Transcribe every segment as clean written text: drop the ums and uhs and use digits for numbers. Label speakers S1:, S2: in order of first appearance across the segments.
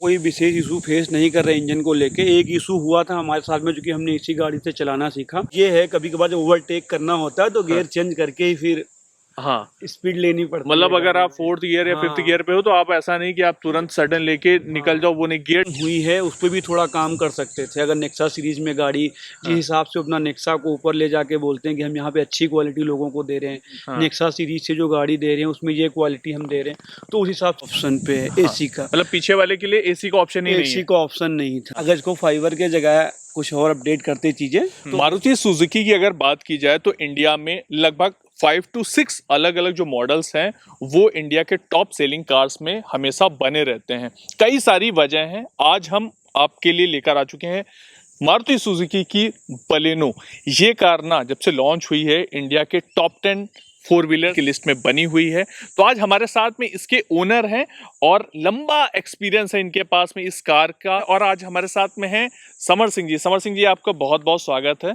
S1: कोई विशेष issue face नहीं कर रहे इंजन को लेके। एक इशू हुआ था हमारे साथ में, जो कि हमने इसी गाड़ी से चलाना सीखा। ये है कभी कभार जब ओवरटेक करना होता है तो गियर चेंज करके ही फिर
S2: हाँ,
S1: स्पीड लेनी पड़ती है।
S2: मतलब अगर आप 4th गियर या 5th
S1: हाँ।
S2: गियर पे हो तो आप ऐसा नहीं कि आप तुरंत सडन लेके निकल जाओ, वो नहीं, गियर
S1: हुई है उस पर भी थोड़ा काम कर सकते थे। अगर नेक्सा सीरीज में गाड़ी जिस हिसाब से अपना नेक्सा को ऊपर ले जाके बोलते हैं कि हम यहाँ पे अच्छी क्वालिटी लोगों को दे रहे हैं,
S2: हाँ।
S1: नेक्सा सीरीज से जो गाड़ी दे रहे हैं उसमें ये क्वालिटी हम दे रहे हैं, तो उस हिसाब से ऑप्शन पे है एसी का।
S2: मतलब पीछे वाले के लिए एसी का ऑप्शन ही नहीं
S1: एसी
S2: है।
S1: का ऑप्शन नहीं था। अगर इसको फाइबर के जगह कुछ और अपडेट करते चीजें तो
S2: मारुति सुजुकी की अगर बात की जाए तो इंडिया में लगभग 5 to 6 अलग अलग जो मॉडल्स हैं वो इंडिया के टॉप सेलिंग कार्स में हमेशा बने रहते हैं। कई सारी वजह हैं, आज हम आपके लिए लेकर आ चुके हैं मारुति सुजुकी की बलेनो। ये कार ना जब से लॉन्च हुई है इंडिया के टॉप 10 4 व्हीलर की लिस्ट में बनी हुई है। तो आज हमारे साथ में इसके ओनर हैं और लंबा एक्सपीरियंस है इनके पास में इस कार का। और आज हमारे साथ में हैं समर सिंह जी। समर सिंह जी, आपका बहुत बहुत स्वागत है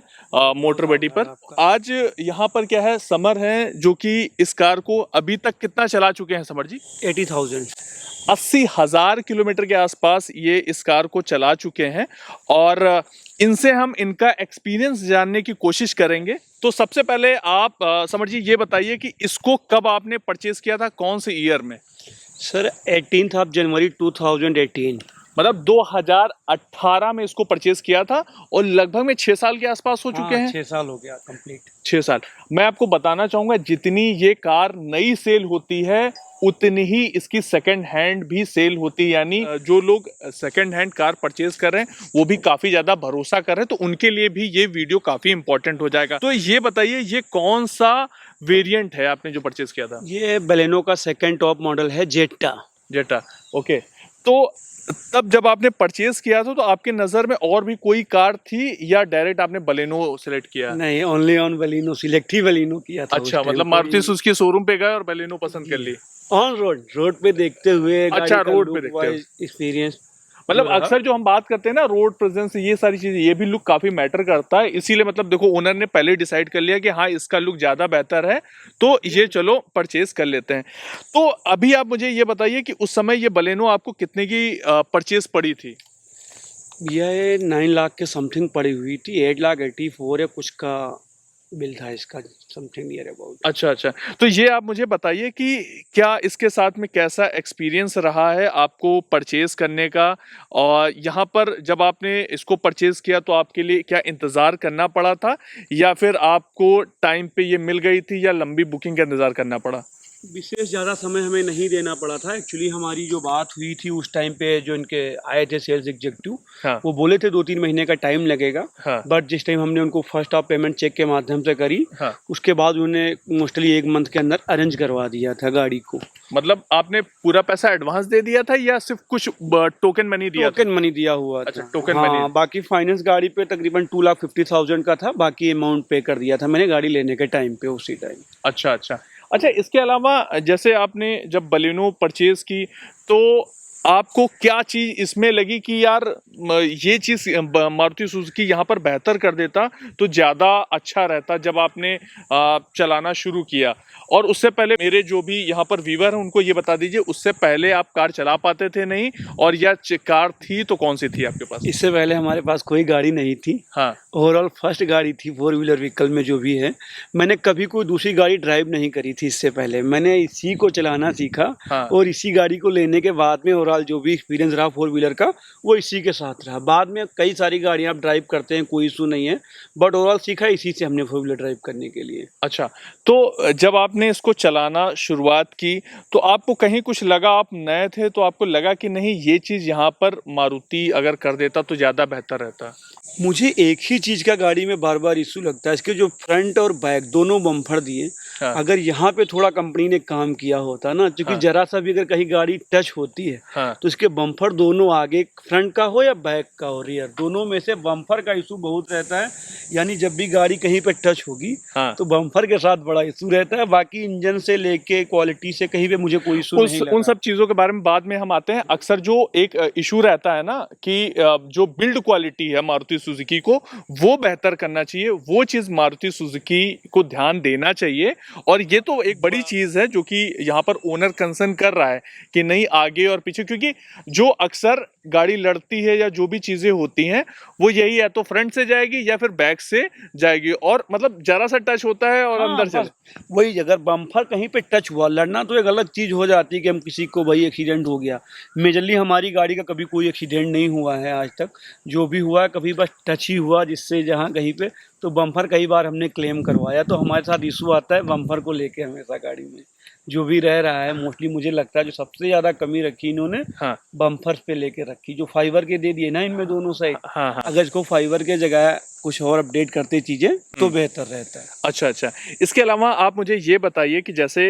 S2: मोटर बडी पर। आज यहाँ पर क्या है, समर है जो कि इस कार को अभी तक कितना चला चुके हैं समर जी?
S1: 80,000
S2: 80,000 किलोमीटर के आसपास ये इस कार को चला चुके हैं और इनसे हम इनका एक्सपीरियंस जानने की कोशिश करेंगे। तो सबसे पहले आप समर जी ये बताइए कि इसको कब आपने परचेज किया था, कौन से ईयर में?
S1: सर 18 जनवरी 2018।
S2: मतलब 2018 में इसको परचेज किया था और लगभग में 6 साल के आसपास हो चुके हैं।
S1: 6 साल हो गया कंप्लीट।
S2: 6 साल। मैं आपको बताना चाहूंगा जितनी ये कार नई सेल होती है उतनी ही इसकी सेकंड हैंड भी सेल होती है। यानी जो लोग सेकंड हैंड कार परचेज कर रहे हैं वो भी काफी ज्यादा भरोसा कर रहे हैं, तो उनके लिए भी ये वीडियो काफी इंपॉर्टेंट हो जाएगा। तो ये बताइए ये कौन सा वेरिएंट है आपने जो परचेज किया था?
S1: ये बलेनो का सेकंड टॉप मॉडल है, जेटा।
S2: जेटा, ओके। तो तब जब आपने परचेज किया था तो आपके नजर में और भी कोई कार थी या डायरेक्ट आपने बलेनो सेलेक्ट किया?
S1: नहीं, only on Baleno, select he Baleno किया था।
S2: अच्छा, मतलब मारुति सुजुकी शोरूम पे गए और बलेनो पसंद कर ली?
S1: ऑन रोड पे देखते हुए।
S2: अच्छा, रोड पे देखते हुए
S1: एक्सपीरियंस।
S2: मतलब अक्सर जो हम बात करते हैं ना रोड प्रेजेंस, ये सारी चीजें, ये भी लुक काफी मैटर करता है। इसीलिए मतलब देखो ओनर ने पहले डिसाइड कर लिया कि हाँ इसका लुक ज्यादा बेहतर है, तो ये चलो परचेज कर लेते हैं। तो अभी आप मुझे ये बताइए कि उस समय ये बलेनो आपको कितने की परचेज पड़ी थी?
S1: ये 9 लाख के समथिंग पड़ी हुई थी। 8,84,000 या कुछ का बिल था इसका, समथिंग नियर अबाउट।
S2: अच्छा अच्छा, तो ये आप मुझे बताइए कि क्या इसके साथ में कैसा एक्सपीरियंस रहा है आपको परचेज करने का, और यहाँ पर जब आपने इसको परचेज किया तो आपके लिए क्या इंतज़ार करना पड़ा था या फिर आपको टाइम पे ये मिल गई थी या लंबी बुकिंग का इंतज़ार करना पड़ा?
S1: विशेष ज़्यादा समय हमें नहीं देना पड़ा था। एक्चुअली हमारी जो बात हुई थी उस टाइम पे, जो इनके आए थे सेल्स एग्जीक्यूटिव,
S2: हाँ।
S1: वो बोले थे 2-3 महीने का टाइम लगेगा।
S2: हाँ।
S1: बट जिस टाइम हमने उनको फर्स्ट ऑफ पेमेंट चेक के माध्यम से करी,
S2: हाँ।
S1: उसके बाद उन्होंने मोस्टली 1 मंथ के अंदर अरेंज करवा दिया था गाड़ी को।
S2: मतलब आपने पूरा पैसा एडवांस दे दिया था या सिर्फ कुछ टोकन मनी दिया?
S1: टोकन मनी दिया हुआ था।
S2: अच्छा, टोकन
S1: हाँ,
S2: मनी।
S1: बाकी फाइनेंस गाड़ी पे तकरीबन 2,50,000 का था। बाकी अमाउंट पे कर दिया था मैंने गाड़ी लेने के टाइम पे, उसी टाइम।
S2: अच्छा अच्छा अच्छा, इसके अलावा जैसे आपने जब बलेनो परचेज की तो आपको क्या चीज इसमें लगी कि यार ये चीज मारुति सुजुकी यहाँ पर बेहतर कर देता तो ज्यादा अच्छा रहता जब आपने चलाना शुरू किया? और उससे पहले मेरे जो भी यहाँ पर व्यूवर हैं उनको ये बता दीजिए, उससे पहले आप कार चला पाते थे नहीं, और या कार थी तो कौन सी थी आपके पास?
S1: इससे पहले हमारे पास कोई गाड़ी नहीं थी।
S2: हाँ।
S1: ओवरऑल फर्स्ट गाड़ी थी 4 व्हीलर व्हीकल में जो भी है। मैंने कभी कोई दूसरी गाड़ी ड्राइव नहीं करी थी इससे पहले। मैंने इसी को चलाना सीखा। हाँ। और इसी गाड़ी को लेने के बाद में ओवरऑल जो भी एक्सपीरियंस रहा 4 व्हीलर का वो इसी के साथ रहा। बाद में कई सारी गाड़ियाँ आप ड्राइव करते हैं, कोई इशू नहीं है, बट ओवरऑल सीखा इसी से हमने 4 व्हीलर ड्राइव करने के लिए।
S2: अच्छा, तो जब आपने इसको चलाना शुरुआत की तो आपको कहीं कुछ लगा, आप नए थे तो आपको लगा कि नहीं ये चीज़ यहाँ पर मारुति अगर कर देता तो ज़्यादा बेहतर रहता?
S1: मुझे एक ही चीज़ का गाड़ी में बार बार इशू लगता है, इसके जो फ्रंट और बैक दोनों बम्फर दिए। हाँ। अगर यहाँ पे थोड़ा कंपनी ने काम किया होता ना, क्योंकि हाँ। जरा सा भी अगर कहीं गाड़ी टच होती है हाँ। तो इसके बम्फर दोनों, आगे फ्रंट का हो या बैक का हो, रियर दोनों में से बम्फर का इशू बहुत रहता है। यानी जब भी गाड़ी कहीं पे टच होगी हाँ। तो बम्फर के साथ बड़ा इशू रहता है। बाकी इंजन से लेके क्वालिटी से कहीं पे मुझे कोई इशू नहीं लगा।
S2: उन सब चीज़ों के बारे में बाद में हम आते हैं। अक्सर जो एक इशू रहता है ना कि जो बिल्ड क्वालिटी है मारुति सुजुकी को वो बेहतर करना चाहिए, वो चीज़ मारुति सुजुकी को ध्यान देना चाहिए और ये तो एक बड़ी चीज है जो कि यहाँ पर ओनर कंसर्न कर रहा है कि नहीं आगे और पीछे, क्योंकि जो अक्सर गाड़ी लड़ती है या जो भी चीजें होती हैं वो यही है, तो फ्रंट से जाएगी या फिर बैक से जाएगी, और मतलब जरा सा टच होता है और अंदर चले।
S1: वही अगर बम्पर कहीं पे टच हुआ, लड़ना तो एक अलग चीज हो जाती है कि हम किसी को भाई एक्सीडेंट हो गया। मेजरली हमारी गाड़ी का कभी कोई एक्सीडेंट नहीं हुआ है आज तक, जो भी हुआ है कभी बस टच ही हुआ जिससे जहाँ कहीं पे, तो बम्पर कई बार हमने क्लेम करवाया। तो हमारे साथ इशू आता है बम्पर को लेके हमेशा गाड़ी में जो भी रह रहा है। मोस्टली मुझे लगता है जो सबसे ज्यादा कमी रखी इन्होंने,
S2: हाँ
S1: बम्पर्स पे लेके रखी, जो फाइबर के दे दिए ना इनमें दोनों साइड।
S2: हाँ हाँ।
S1: अगर इसको फाइबर के जगह कुछ और अपडेट करते चीजें तो बेहतर रहता है।
S2: अच्छा अच्छा, इसके अलावा आप मुझे ये बताइए कि जैसे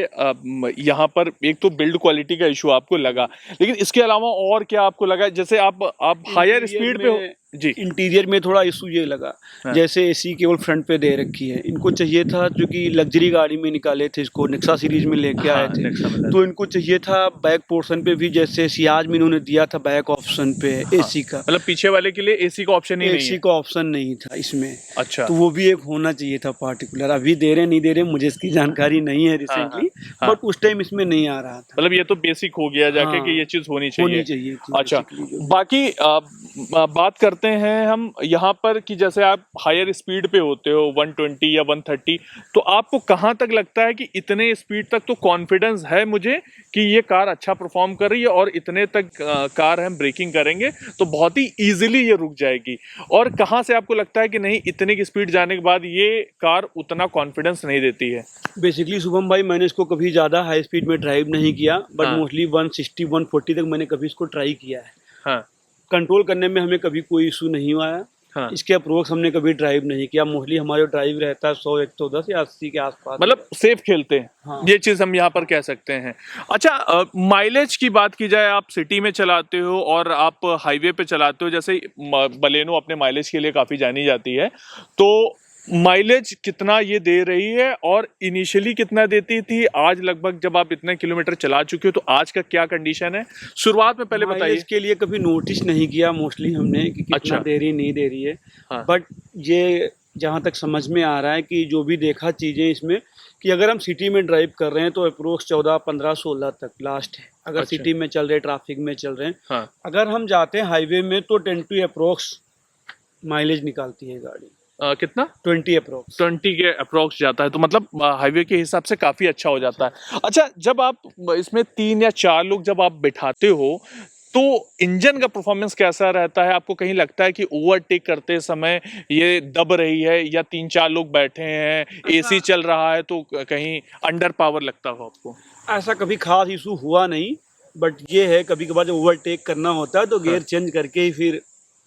S2: यहाँ पर एक तो बिल्ड क्वालिटी का इशू आपको लगा, लेकिन इसके अलावा और क्या आपको लगा? जैसे आप हायर स्पीड पे हो जी।
S1: इंटीरियर में थोड़ा इशू ये लगा,
S2: हाँ।
S1: जैसे एसी केवल फ्रंट पे दे रखी है। इनको चाहिए था, क्योंकि लग्जरी गाड़ी में निकाले थे इसको, नेक्सा सीरीज में लेके आए थे, तो इनको चाहिए था बैक पोर्शन पे भी, जैसे सियाज में इन्होंने दिया था बैक ऑप्शन पे एसी का,
S2: मतलब पीछे वाले के लिए एसी का ऑप्शन ही नहीं है।
S1: एसी का ऑप्शन नहीं था इसमें।
S2: अच्छा,
S1: तो वो भी एक होना चाहिए था पार्टिकुलर। अभी दे रहे नहीं दे रहे मुझे इसकी जानकारी नहीं है रिसेंटली, बट उस टाइम इसमें नहीं आ रहा था।
S2: मतलब ये तो बेसिक हो गया जाके कि ये चीज होनी चाहिए
S1: थी।
S2: अच्छा, बाकी बात करते हैं हम यहाँ पर कि जैसे आप हायर स्पीड पे होते हो 120 या 130, तो आपको कहाँ तक लगता है कि इतने स्पीड तक तो कॉन्फिडेंस है मुझे कि ये कार अच्छा परफॉर्म कर रही है और इतने तक कार हम ब्रेकिंग करेंगे तो बहुत ही इजीली ये रुक जाएगी, और कहाँ से आपको लगता है कि नहीं इतने की स्पीड जाने के बाद ये कार उतना कॉन्फिडेंस नहीं देती है?
S1: बेसिकली शुभम भाई, मैंने इसको कभी ज़्यादा हाई स्पीड में ड्राइव नहीं किया, बट मोस्टली 160 140 तक मैंने कभी इसको ट्राई किया है।
S2: हाँ।
S1: कंट्रोल करने में हमें कभी कोई इशू नहीं आया। हाँ। इसके अप्रोक्स हमने कभी ड्राइव नहीं किया। मोस्टली हमारा ड्राइव रहता है 100 110 या 80 के आसपास, मतलब
S2: सेफ खेलते हैं।
S1: हाँ।
S2: ये चीज हम यहाँ पर कह सकते हैं। अच्छा, माइलेज की बात की जाए, आप सिटी में चलाते हो और आप हाईवे पे चलाते हो, जैसे बलेनो अपने माइलेज के लिए काफी जानी जाती है, तो माइलेज कितना ये दे रही है और इनिशियली कितना देती थी? आज लगभग जब आप इतने किलोमीटर चला चुके हो तो आज का क्या कंडीशन है शुरुआत में, पहले बताइए।
S1: इसके लिए कभी नोटिस नहीं किया मोस्टली हमने कि कितना अच्छा दे रही नहीं दे रही है। हाँ। बट ये जहाँ तक समझ में आ रहा है कि जो भी देखा चीज़ें इसमें, कि अगर हम सिटी में ड्राइव कर रहे हैं तो अप्रोक्स 14 15 16 तक लास्ट है, अगर अच्छा सिटी में चल रहे, ट्रैफिक में चल रहे हैं। हाँ। अगर हम जाते हैं हाईवे में तो 10 to अप्रोक्स माइलेज निकालती है गाड़ी।
S2: कितना?
S1: 20 अप्रोक्स,
S2: 20 के अप्रोक्स जाता है, तो मतलब हाईवे के हिसाब से काफी अच्छा हो जाता है। अच्छा, जब आप इसमें 3 या 4 लोग जब आप बिठाते हो तो इंजन का परफॉर्मेंस कैसा रहता है? आपको कहीं लगता है कि ओवरटेक करते समय ये दब रही है, या 3-4 लोग बैठे हैं, एसी चल रहा है तो कहीं अंडर पावर लगता हो आपको?
S1: ऐसा कभी खास इशू हुआ नहीं, बट ये है कभी कभार जब ओवरटेक करना होता है तो गियर चेंज करके ही फिर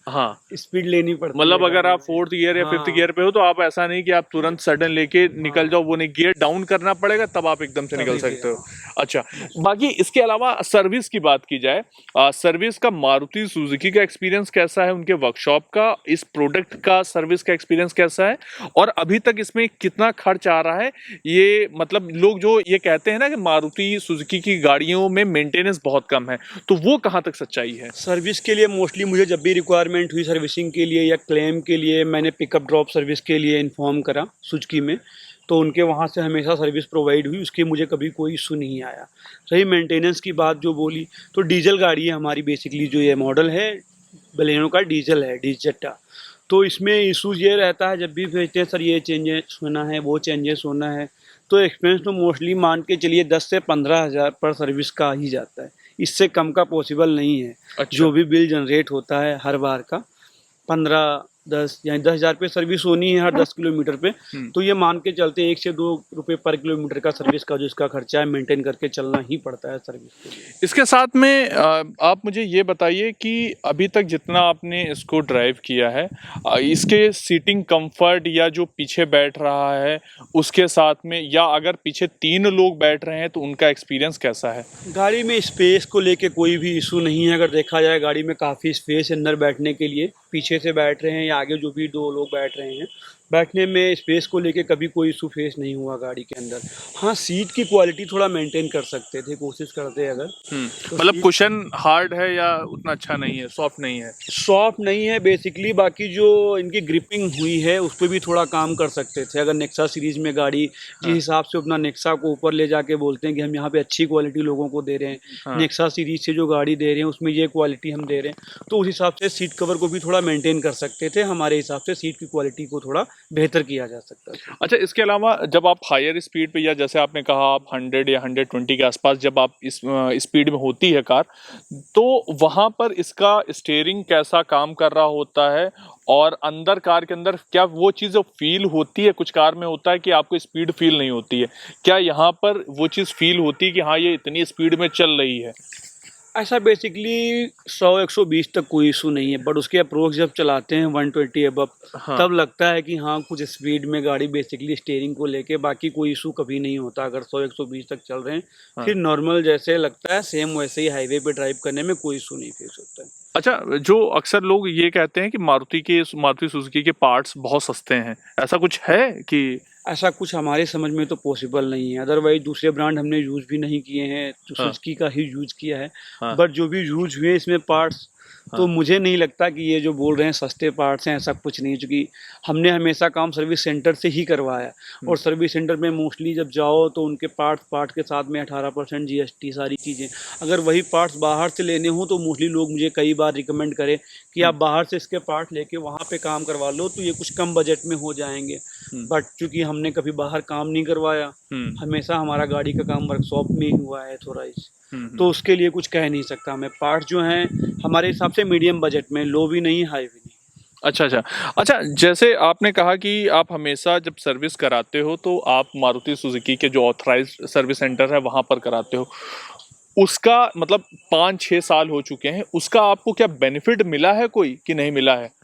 S1: हाँ स्पीड लेनी पड़ती है।
S2: मतलब अगर आप 4th गियर या 5th गियर पे हो तो आप ऐसा नहीं कि आप तुरंत सडन लेके निकल जाओ, वो नहीं, गियर डाउन करना पड़ेगा तब आप एकदम से निकल सकते हो। अच्छा, बाकी इसके अलावा सर्विस की बात की जाए, सर्विस का मारुति सुजुकी का एक्सपीरियंस कैसा है, उनके वर्कशॉप का, इस प्रोडक्ट का सर्विस का एक्सपीरियंस कैसा है, और अभी तक इसमें कितना खर्च आ रहा है? ये मतलब लोग जो ये कहते हैं ना कि मारुति सुजुकी की गाड़ियों में मेंटेनेंस बहुत कम है, तो वो कहाँ तक सच्चाई है?
S1: सर्विस के लिए मोस्टली मुझे जब भी रिक्वायरमेंट हुई सर्विसिंग के लिए या क्लेम के लिए, मैंने पिकअप ड्रॉप सर्विस के लिए इन्फॉर्म करा सुजुकी में, तो उनके वहाँ से हमेशा सर्विस प्रोवाइड हुई, उसकी मुझे कभी कोई इशू नहीं आया। रही मेंटेनेंस की बात जो बोली, तो डीजल गाड़ी है हमारी, बेसिकली जो ये मॉडल है बलेनो का डीजल है, डीजटा। तो इसमें इशू ये रहता है जब भी भेजते हैं सर ये चेंजेस होना है, वो चेंजेस होना है, तो एक्सपेंस तो मोस्टली मान के चलिए 10 से 15 हज़ार पर सर्विस का ही जाता है, इससे कम का पॉसिबल नहीं है। अच्छा। जो भी बिल जनरेट होता है हर बार का 15 10 या 10 हज़ार पे सर्विस होनी है हर 10 किलोमीटर पे, तो ये मान के चलते 1 से 2 रुपए पर किलोमीटर का सर्विस का जो इसका खर्चा है मेंटेन करके चलना ही पड़ता है सर्विस के लिए।
S2: इसके साथ में आप मुझे ये बताइए कि अभी तक जितना आपने इसको ड्राइव किया है, इसके सीटिंग कंफर्ट या जो पीछे बैठ रहा है उसके साथ में, या अगर पीछे 3 लोग बैठ रहे हैं तो उनका एक्सपीरियंस कैसा है?
S1: गाड़ी में स्पेस को लेके कोई भी इशू नहीं है। अगर देखा जाए गाड़ी में काफ़ी स्पेस है अंदर बैठने के लिए, पीछे से बैठ रहे हैं या आगे जो भी 2 लोग बैठ रहे हैं बैठने में स्पेस को लेके कभी कोई इशू फेस नहीं हुआ गाड़ी के अंदर। हाँ, सीट की क्वालिटी थोड़ा मेंटेन कर सकते थे, कोशिश करते अगर तो
S2: मतलब कुशन हार्ड है या उतना अच्छा नहीं है, सॉफ्ट नहीं है?
S1: सॉफ्ट नहीं है बेसिकली, बाकी जो इनकी ग्रिपिंग हुई है उस पर भी थोड़ा काम कर सकते थे। अगर नेक्सा सीरीज में गाड़ी जिस हिसाब से अपना नेक्सा को ऊपर ले जाके बोलते हैं कि हम यहाँ पे अच्छी क्वालिटी लोगों को दे रहे हैं, नेक्सा सीरीज से जो गाड़ी दे रहे हैं उसमें ये क्वालिटी हम दे रहे हैं, तो उस हिसाब से सीट कवर को भी थोड़ा मेंटेन कर सकते थे। हमारे हिसाब से सीट की क्वालिटी को थोड़ा बेहतर किया जा सकता था।
S2: अच्छा, इसके अलावा जब आप हायर स्पीड पे, या जैसे आपने कहा आप 100 या 120 के आसपास जब आप इस स्पीड में होती है कार, तो वहां पर इसका स्टीयरिंग कैसा काम कर रहा होता है, और अंदर कार के अंदर क्या वो चीज़ फील होती है? कुछ कार में होता है कि आपको स्पीड फील नहीं होती है, क्या यहाँ पर वो चीज़ फील होती है कि हाँ ये इतनी स्पीड में चल रही है?
S1: ऐसा बेसिकली 100-120 तक कोई इशू नहीं है, बट उसके अप्रोच जब चलाते हैं 120 अबव, तब लगता है कि हाँ कुछ स्पीड में गाड़ी बेसिकली स्टीयरिंग को लेके, बाकी कोई इशू कभी नहीं होता। अगर 100-120 तक चल रहे हैं फिर नॉर्मल जैसे लगता है सेम वैसे ही हाईवे पे ड्राइव करने में कोई इशू नहीं फेस होता है।
S2: अच्छा, जो अक्सर लोग ये कहते हैं कि मारुति सुजुकी के पार्ट्स बहुत सस्ते हैं, ऐसा कुछ है कि?
S1: ऐसा कुछ हमारे समझ में तो पॉसिबल नहीं है। अदरवाइज दूसरे ब्रांड हमने यूज़ भी नहीं किए हैं, तो सुजुकी का ही यूज़ किया है। बट जो भी यूज़ हुए इसमें पार्ट्स, तो मुझे नहीं लगता कि ये जो बोल रहे हैं सस्ते पार्ट्स हैं, ऐसा कुछ नहीं है। क्योंकि हमने हमेशा काम सर्विस सेंटर से ही करवाया, और सर्विस सेंटर में मोस्टली जब जाओ तो उनके पार्ट के साथ में 18% जीएसटी सारी चीज़ें। अगर वही पार्ट्स बाहर से लेने हो तो मोस्टली लोग मुझे कई बार रिकमेंड करें कि आप बाहर से इसके पार्ट लेके वहाँ पे काम करवा लो, तो ये कुछ कम बजट में हो जाएंगे। बट चूंकि हमने कभी बाहर काम नहीं करवाया, हमेशा हमारा गाड़ी का काम वर्कशॉप में ही हुआ है थोराइज, तो उसके लिए कुछ कह नहीं सकता मैं। पार्ट जो हैं हमारे हिसाब से मीडियम बजट में, लो भी नहीं हाई भी नहीं।
S2: अच्छा, जैसे आपने कहा कि आप हमेशा जब सर्विस कराते हो तो आप मारुति सुजुकी के जो ऑथराइज्ड सर्विस सेंटर है वहां पर कराते हो, उसका मतलब 5-6 साल हो चुके हैं, उसका आपको क्या बेनिफिट मिला है कोई कि नहीं मिला है?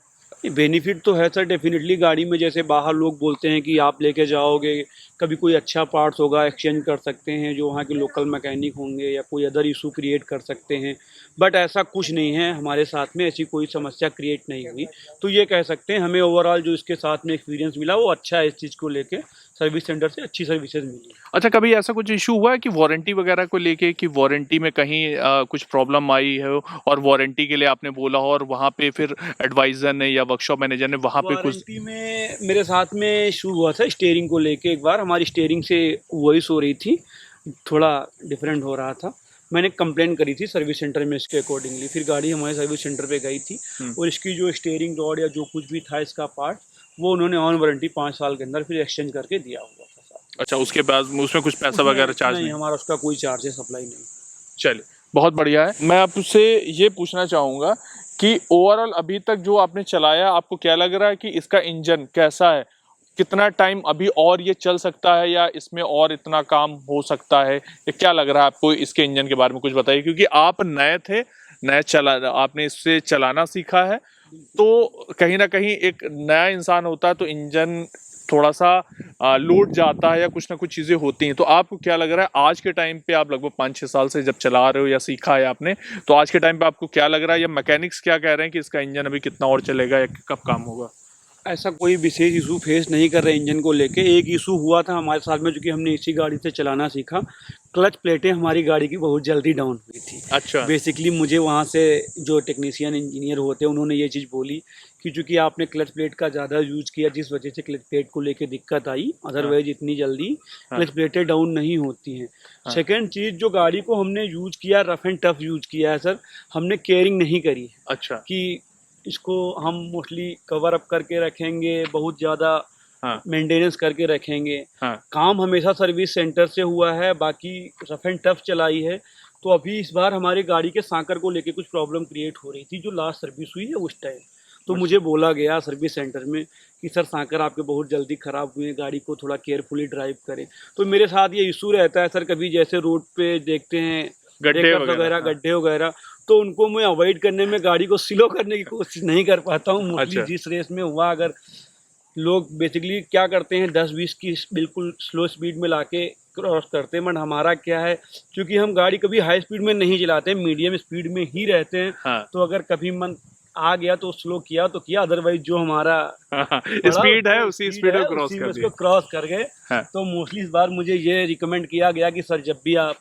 S1: बेनिफिट तो है सर डेफिनेटली। गाड़ी में जैसे बाहर लोग बोलते हैं कि आप लेके जाओगे, कभी कोई अच्छा पार्ट्स होगा एक्सचेंज कर सकते हैं, जो वहाँ के लोकल मैकेनिक होंगे, या कोई अदर इशू क्रिएट कर सकते हैं। बट ऐसा कुछ नहीं है, हमारे साथ में ऐसी कोई समस्या क्रिएट नहीं हुई। तो ये कह सकते हैं हमें ओवरऑल जो इसके साथ में एक्सपीरियंस मिला वो अच्छा है। इस चीज़ को लेके सर्विस सेंटर से अच्छी सर्विसेज मिली।
S2: अच्छा, कभी ऐसा कुछ इशू हुआ है कि वारंटी वगैरह को लेके, कि वारंटी में कहीं कुछ प्रॉब्लम आई है और वारंटी के लिए आपने बोला हो, और वहाँ पे फिर एडवाइजर ने या वर्कशॉप मैनेजर ने वहाँ पे कुछ?
S1: वारंटी में मेरे साथ में इशू हुआ था स्टीयरिंग को लेके। एक बार हमारी स्टीयरिंग से वॉइस हो रही थी, थोड़ा डिफरेंट हो रहा था। मैंने कंप्लेंट करी थी सर्विस सेंटर में इसके अकॉर्डिंगली। फिर गाड़ी हमारे सर्विस सेंटर पे गई थी, और इसकी जो स्टीयरिंग रॉड या जो कुछ भी था इसका पार्ट, वो उन्होंने ऑन वारंटी 5 साल के अंदर फिर एक्सचेंज करके दिया हुआ था।
S2: अच्छा, उसके बाद उसमें कुछ पैसा वगैरह चार्ज
S1: नहीं? हमारा उसका कोई चार्जेस अप्लाई नहीं।
S2: चलिए, बहुत बढ़िया है। मैं आपसे ये पूछना चाहूँगा कि ओवरऑल अभी तक जो आपने चलाया, आपको क्या लग रहा है कि इसका इंजन कैसा है? कितना टाइम अभी और ये चल सकता है, या इसमें और इतना काम हो सकता है? ये क्या लग रहा है आपको इसके इंजन के बारे में? कुछ बताइए, क्योंकि आप नए थे, आपने इससे चलाना सीखा है, तो कहीं ना कहीं एक नया इंसान होता है तो इंजन थोड़ा सा लूट जाता है, या कुछ ना कुछ चीज़ें होती हैं। तो आपको क्या लग रहा है आज के टाइम पे, आप लगभग 5-6 साल से जब चला रहे हो या सीखा है आपने, तो आज के टाइम पे आपको क्या लग रहा है, या मैकेनिक्स क्या कह रहे हैं कि इसका इंजन अभी कितना और चलेगा या कब काम होगा?
S1: ऐसा कोई विशेष इशू फेस नहीं कर रहे इंजन को लेके। एक इशू हुआ था हमारे साथ में, क्योंकि हमने इसी गाड़ी से चलाना सीखा। क्लच प्लेटें हमारी गाड़ी की बहुत जल्दी डाउन हुई थी।
S2: अच्छा।
S1: बेसिकली मुझे वहाँ से जो टेक्नीशियन इंजीनियर होते हैं उन्होंने ये चीज़ बोली कि चूँकि आपने क्लच प्लेट का ज़्यादा यूज़ किया, जिस वजह से क्लच प्लेट को लेके दिक्कत आई। अदरवाइज इतनी जल्दी क्लच प्लेटें डाउन नहीं होती हैं। सेकेंड चीज़, जो गाड़ी को हमने यूज़ किया, रफ एंड टफ यूज़ किया है सर, हमने केयरिंग नहीं करी।
S2: अच्छा।
S1: कि इसको हम मोस्टली कवर अप करके रखेंगे, बहुत ज़्यादा मेंटेनेंस करके रखेंगे। काम हमेशा सर्विस सेंटर से हुआ है, बाकी रफ एंड टफ चलाई है। तो अभी इस बार हमारी गाड़ी के सांकर को लेके कुछ प्रॉब्लम क्रिएट हो रही थी, जो लास्ट सर्विस हुई है उस टाइम। तो मुझे बोला गया सर्विस सेंटर में कि सर सांकर आपके बहुत जल्दी ख़राब हुए हैं, गाड़ी को थोड़ा केयरफुली ड्राइव करें। तो मेरे साथ ये इशू रहता है सर, कभी जैसे रोड पे देखते हैं गड्ढे वगैरह, तो उनको मैं अवॉइड करने में गाड़ी को स्लो करने की कोशिश नहीं कर पाता हूँ। मोस्टली जिस रेस में हुआ, अगर लोग बेसिकली क्या करते हैं 10-20 की बिल्कुल स्लो स्पीड में लाके क्रॉस करते हैं, बट हमारा क्या है, क्योंकि हम गाड़ी कभी हाई स्पीड में नहीं चलाते, मीडियम स्पीड में ही रहते हैं। तो अगर कभी मन आ गया तो स्लो किया तो किया, अदरवाइज जो हमारा
S2: स्पीड है उसी स्पीड को क्रॉस
S1: उसी
S2: कर
S1: में
S2: दिया।
S1: उसको क्रॉस कर गए।
S2: हाँ।
S1: तो मोस्टली इस बार मुझे ये रिकमेंड किया गया कि सर जब भी आप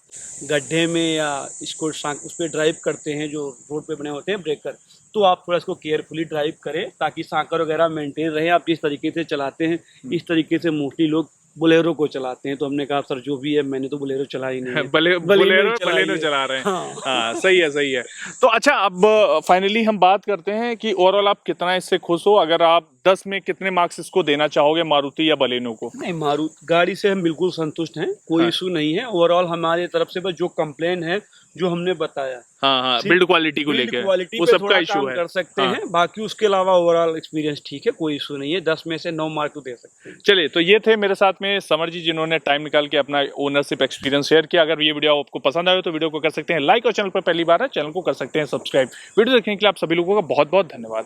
S1: गड्ढे में या इसको उस पर ड्राइव करते हैं जो रोड पे बने होते हैं ब्रेकर, तो आप थोड़ा इसको केयरफुली ड्राइव करें ताकि सांकर वगैरह मेंटेन रहे। आप जिस तरीके से चलाते हैं इस तरीके से मोस्टली लोग बोलेरो को चलाते हैं। तो हमने कहा सर जो भी है, मैंने तो बोलेरो चला ही नहीं है।
S2: बोलेरो चला रहे हैं।
S1: हाँ।
S2: हाँ, सही है सही है। तो अच्छा, अब फाइनली हम बात करते हैं कि ओवरऑल आप कितना इससे खुश हो? अगर आप 10 में कितने मार्क्स इसको देना चाहोगे, मारुति या बलेनो को?
S1: नहीं, मारुति गाड़ी से हम बिल्कुल संतुष्ट हैं, कोई इशू नहीं है। ओवरऑल हमारे तरफ से बस जो कंप्लेन है जो हमने बताया,
S2: हाँ, बिल्ड क्वालिटी को लेके वो सबका इशू है,
S1: कर सकते हैं। बाकी उसके अलावा ओवरऑल एक्सपीरियंस ठीक है, कोई इशू नहीं है। 10 में से 9 मार्क तो दे सकते हैं।
S2: चलिए, तो ये थे मेरे साथ में समर जी, जिन्होंने टाइम निकाल के अपना ओनरशिप एक्सपीरियंस शेयर किया। अगर ये वीडियो आपको पसंद आए तो वीडियो को कर सकते हैं लाइक, और चैनल पर पहली बार है चैनल को कर सकते हैं सब्सक्राइब। वीडियो देखने के लिए आप सभी लोगों का बहुत बहुत धन्यवाद।